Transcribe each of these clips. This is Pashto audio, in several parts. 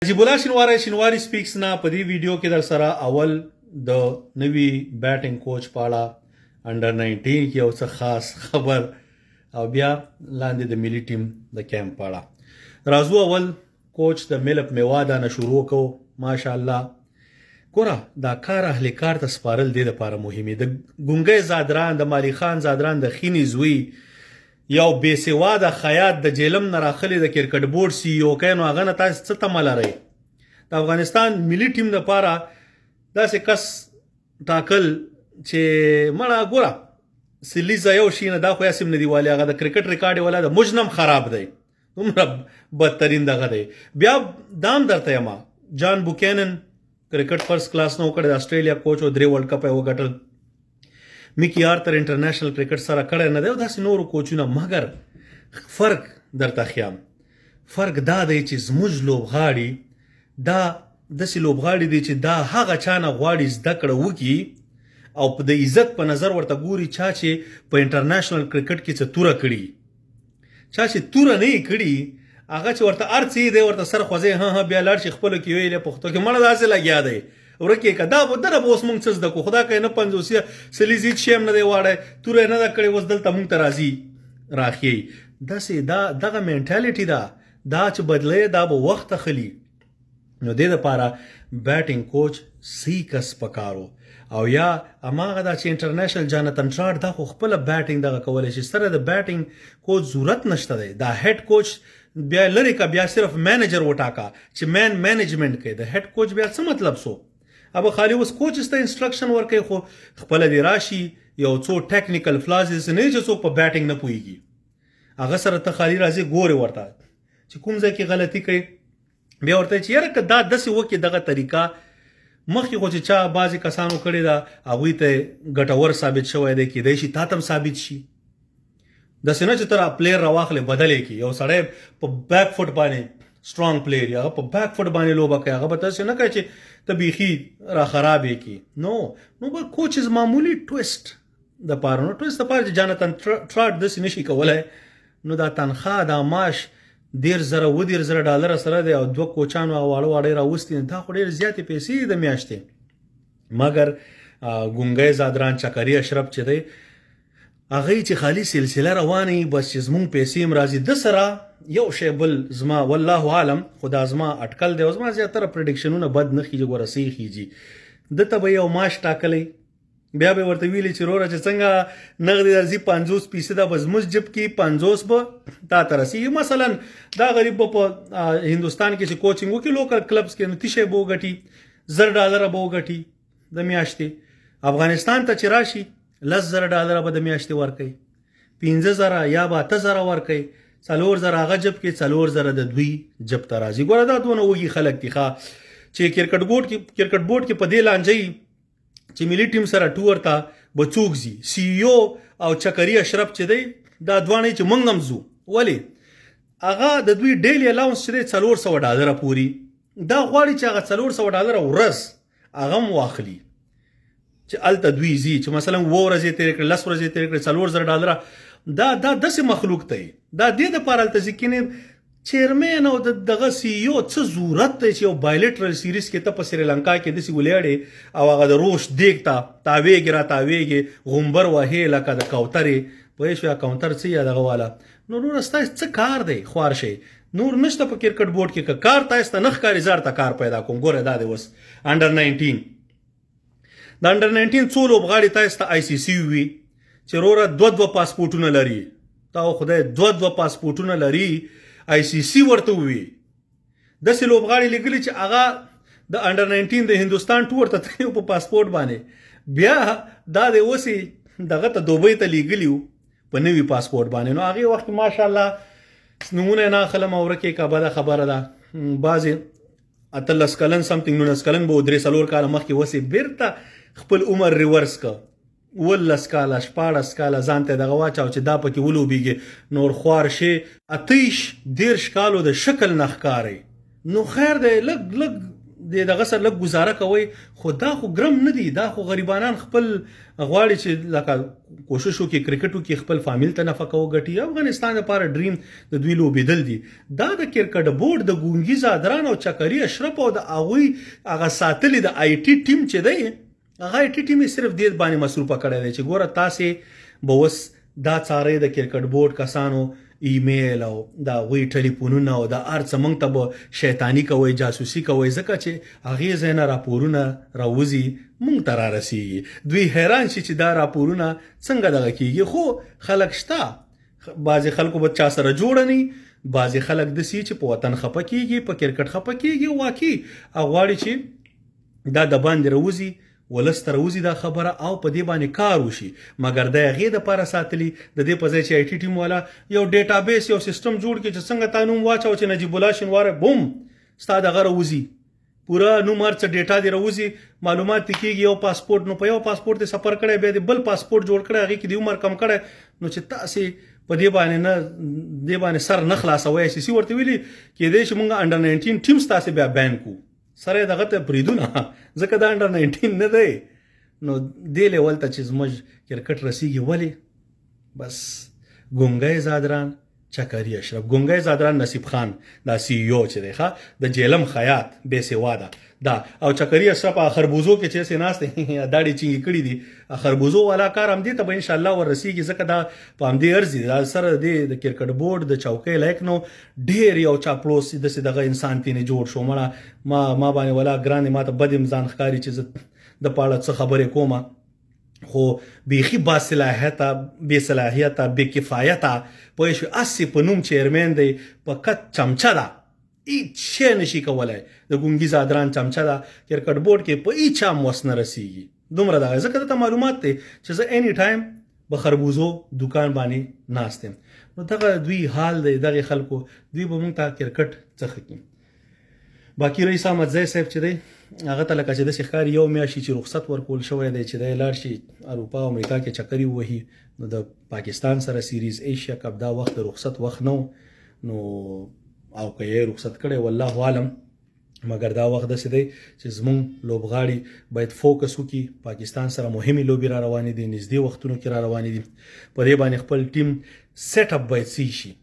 نجیب الله شینواری سپیکس نه په دې ویډیو کې در سره اول د نوی بیټینګ کوچ په اړه انډر 19 کې یو څه خاص خبر او بیا لاندې د ملي ټیم د کیمپ په اړه راځو. اول کوچ د ملپ میواده نه شروع کو. ماشاءالله ګوره دا کار اهل کار ته سپارل دی لپاره مهمه. د ګونګي زادران د مالی خان زادران د خینی زوی یو بیسواده خیاط د جیلم نه راخلی د کرکټ بورډ سی او کینو هغه نه تاسو څه تمه لرئ؟ د افغانستان ملي ټیم لپاره داسې کس ټاکل چې مړه ګوره سلیزه یو شي نه دا خو یاسم نه دی والی هغه د کرکټ ریکارډ ولا د مجنم خراب دی دومره بدترین دغه دی. بیا دام درته یم جان بوکینن کرکټ فرست کلاس نه وکړ د استرالیا کوچ او 3 ورلد کپ یې وګټل. میکی آرتر انټرنیشنل کرکټ سره کړی نه دی او داسې نورو کوچونه. مګر فرق درته ښیم، فرق دا دی چې زموږ لوبغاړي دا داسې لوبغاړي دي چې دا هغه چا نه غواړي زده کړه وکړي او په د عزت په نظر ورته ګوري چا چې په انټرنیشنل کرکټ کې څه توره کړي، چا چې توره نه یې کړي هغه چې ورته هر څه دی ورته سر خوځوي ها بیا لاړ شي خپلو کې ویلې پښتو کې مړه داسې لګیا دی ورکې که دا به دنه به اوس مونږ څه زده کړو خدا که نه پنځوسیه سلیزي چې هم نه دی واړی توره یې نه ده کړې اوس دلته مونږ ته راځي راښیي. داسې دغه مینټالیټي ده دا چې بدلوي دا به وخت اخلي. نو دې دپاره بیټینګ کوچ صحیح کس پکارو او یا هماغه دا چې انټرنیشنل جانتن ټراټ دا خو خپله بیټینګ دغه کولی شي. سره د بیټینګ کوچ ضرورت نشته دی. دا هیډ کوچ بیا لرې که بیا صرف مینیجر وټاکه چې مین مینجمنټ کوي. د هیډ کوچ بیا څه مطلب سو ابا خالی اوس کوچز ته انسټرکشن ورکوي خو خپله دې راشي یو څو ټیکنیکل فلازز نه چې څوک په بیټینګ نه پوهېږي هغه سره ته خالي راځي ګورې ورته چې کوم ځای کې غلطي کوي بیا ورته چې یاره که دا داسې وکړي دغه طریقه مخکې خو چې چا بعضې کسانو کړې ده هغوی ته ګټور ثابت شوی دی کیدای شي تا ته هم ثابت شي. داسې نه چې ته را پلیر راواخلې بدل یې کړي. یو سړی په بیک فوټ باندې سټرانګ پلیر یا هغه په بیک فوټ باندې لوبه کوي هغه به تاسې نه کوي چې ته بیخي را خراب یې کړي. نو بل کوچز معمولی ټویسټ دپاره نو ټویسټ دپاره چې جانتن ټراټ داسې نشي کولی نو دا تنخواه دا معاش 10,000 $10,000 سره دی او 2 کوچانو واړه واړه راوستي دا خو ډېرې زیاتې پیسې دي د میاشتې. مګر ګونګی زادران چکري اشرف چې دی هغوی چې خالي سلسله روانه بس چې زمونږ پیسې هم راځي د سره یو شی بل زما والله عالم خدا زما اټکل دی او زما زیاتره پرډکشنونه بد نه خیږي ګوره صحیح خیږي. دته به یو معاش ټاکلی بیا به ورته ویلي چې وروره چې څنګه نغدې درځي 50% به زموږ جب کې 50 به تا ته رسېږي. مثلا دا غریب به په هندوستان کې چې کوچنګ وکړي لوکل کلبس کې نو تیشی به وګټي $10,000 به وګټي د میاشتې. افغانستان ته چې راشي $10,000 به د میاشتې ورکوي 15,000 یا به 8,000 ورکوي 4,000 هغه جب کې 4,000 د دوی جب ته راځي. ګوره دا دونه وږي خلک دي چې کرکټ بورډ کې په دې لانجه چې ملي ټیم سره ټور ته به څوک ځي سی او او چکري اشرف چې دی دا دواړه چې موږ هم ځو ولې هغه د دوی ډیلی الاونس چې دی $400 پورې دا غواړي چې هغه $400 ورځ هغه هم واخلي چې هلته دوی ځي چې مثلا 7 ورځې تېرې کړې 10 ورځې تېرې کړې $400 دا داسې مخلوق دی دا دې دپاره هلته ځي کینې چیرمین او دغه سی او څه ضرورت دی چې یو بایلیټرل سیریز کې ته په سریلانکا کې داسې ولیاړې او هغه د روش دیګ ته تاویږي را تاویږي غومبر وهې لکه د کوترې پوهې شوې کوتر څه یا دغه والا نو نور ستاسې څه کار دی خوار شئ نور نشته په کرکټ بورډ کې که کار تاسې ته نه ښکاري زار ته کار پیدا کوم. ګوره دا دی اوس انډر 19 د انډر 19 څو لوبغاړي تاسې ته آی سی سی وي چې وروره 2 پاسپورټونه لري تا خدای 2 پاسپورټونه لري آی سی سی ورته وي داسې لوبغاړي لیکلي چې هغه د انډر 19 د هندوستان ټور ته تللی په پاسپورټ باندې بیا دا د اوسې دغه ته دوبۍ ته لیږلي په نوي پاسپورټ باندې. نو هغې وخت ماشاءالله نومونه یې نه اخلم او ورکې که بده خبره ده بعضې 18 کلن سمثینګ 19 کلن به 3-4 کاله مخکې وسې بیرته خپل عمر ریورس که 18 کاله 14 کاله ځان ته دغه واچاو چې دا پکې ولوبېږي نور خوار شي 18-10 کالو د شکل نه ښکارئ نو خیر دی لږ د دغه سره لږ گزاره کوئ خو دا خو ګرم نه دي دا خو غریبانان خپل غواړي چې لکه کوشش وکړي کرکټ وکړي خپل فامیل ته نفقه وګټي افغانستان لپاره ډریم د دوی لوبېدل دي دا د کرکټ بورډ د ګونګي زادران او چکري اشرف او د هغوی هغه ساتلي د آی ټي ټیم چې دی هغه آی ټي ټیم یې صرف دې باندې مصروفه کړی دی چې ګوره تاسې به اوس دا څارئ د کرکټ بورډ کسانو ایمیل او دا غوی ټلیفونونه او دا هر څه موږ ته به شیطاني کوئ جاسوسي کوئ ځکه چې هغې ځای نه راپورونه راوځي موږ ته رارسیږي دوی حیران شي چې دا راپورونه څنګه دغه کیږي خو خلک شته بعضې خلکو به چا سره جوړه نه بعضې خلک داسې چې په وطن خفه کیږي په کرکټ خفه کیږي واقعي او غواړي چې دا د باندې راوځي ولس ته راوځي دا خبره او په دې باندې کار وشي مګر د هغې دپاره ساتلي د دې په ځای چې آی ټي ټیم والا یو ډیټابیس یو سیسټم جوړ کړي چې څنګه تا نوم واچوه چې نجیب الله شینواری بوم ستا دغه راوځي پوره نوم هر څه ډیټا دې راوځي معلومات دې کېږي یو پاسپورټ نو په یو پاسپورټ دې سفر کړی بیا دې بل پاسپورټ جوړ کړی هغې کې دې عمر کم کړی نو چې تاسې په دې باندې نه دې باندې سر نه خلاصوئ ICC ورته ویلي کېدای شي موږ انډر 19 ټیم ستاسې بیا بین کړو سره یې دغه ته پرېږدو نه ځکه دا انډر 19 نه دی نو دې لیول ته چې زموږ کرکټ رسیږي ولې بس ګونګی زادران چکري اشرف ګونګی زادران نصیب خان دا سی ای او چې دی ښه د جیلم خیاط بې سواده دا او چکري اشرف خربوزو کې چې سې ناست دی داړې چینګې کړي دي خربوزو والا کار همدې ته به انشاءالله ور رسیږي ځکه دا په همدې ارزي دا سره د کرکټ بورډ د چوکۍ لایق نو ډېر یو چاپلوس داسې دغه انسان تېنې جوړ شو مړه ما باندې ولا ګرانې ما ته بد ځان ښکاري چې زه د پاړه څه خبرې کومه خو بیخي باصلاحیته بې صلاحیته بې کفایته پوه شو اسې په نوم چیرمین دی په کت چمچه ده هیڅ شی نشي کولی د ګونګي زادران چمچه ده کرکټ بورډ کې په هیچ هم وس نه رسیږي دومره دغه ځکه درته معلومات دی چې زه اینی ټایم به خربوزو دکان باندې ناست یم نو دغه دوی حال دی دغې خلکو دوی به موږ ته کرکټ څه کړي باقي رئیس احمدزی صاحب چې دی هغه ته لکه چې داسې ښکاري یو میاشت شي چې رخصت ورکول شوی دی چې دی لاړ شي اروپا او امریکا کې چکرې ووهي نو د پاکستان سره سیریز ایشیا کپ دا وخت د رخصت وخت نه نو او که یې رخصت کړی والله عالم مګر دا وخت داسې دی چې زموږ لوبغاړي باید فوکس وکړي پاکستان سره مهمې لوبې را روانې دي نږدې وختونو کې را روانې دي په دې باندې خپل ټیم سیټ اپ باید سی شي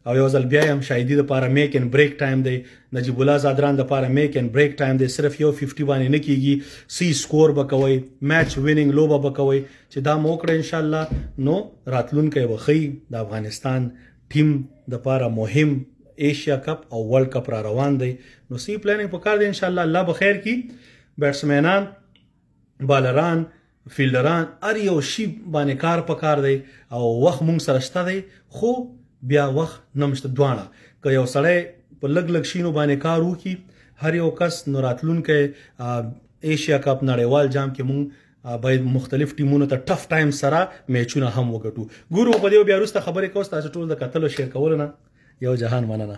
او یو ځل بیا هم شاهدي دپاره میک اینډ بریک ټایم دی نجیب الله زادران دپاره میک اینډ بریک ټایم دی صرف یو 50 باندې نه کیږي سی سکور به کوئ میچ ویننګ لوبه به کوئ چې دا مو وکړه انشاءالله نو راتلونکی به ښیي د افغانستان ټیم دپاره مهم ایشیا کپ او ورلډ کپ را روان دی نو سی پلانینګ په کار دی انشاءالله الله به خیر کړي بیټسمینان بالران فیلډران هر یو شي باندې کار په کار دی او وخت مونږ سره شته دی خو بیا وخت نه مشته دواړه که یو سړی په لږ لږ شینو باندې کار وکړي هر یو کس نو راتلونکی ایشیا کپ نړیوال جام کې مونږ باید مختلف ټیمونو ته ټف ټایم سره میچونه هم وګټو ګورو په دې بیا وروسته خبرې کوو ستاسو ټول د کتلو شیر کولو نه یو جهان مننه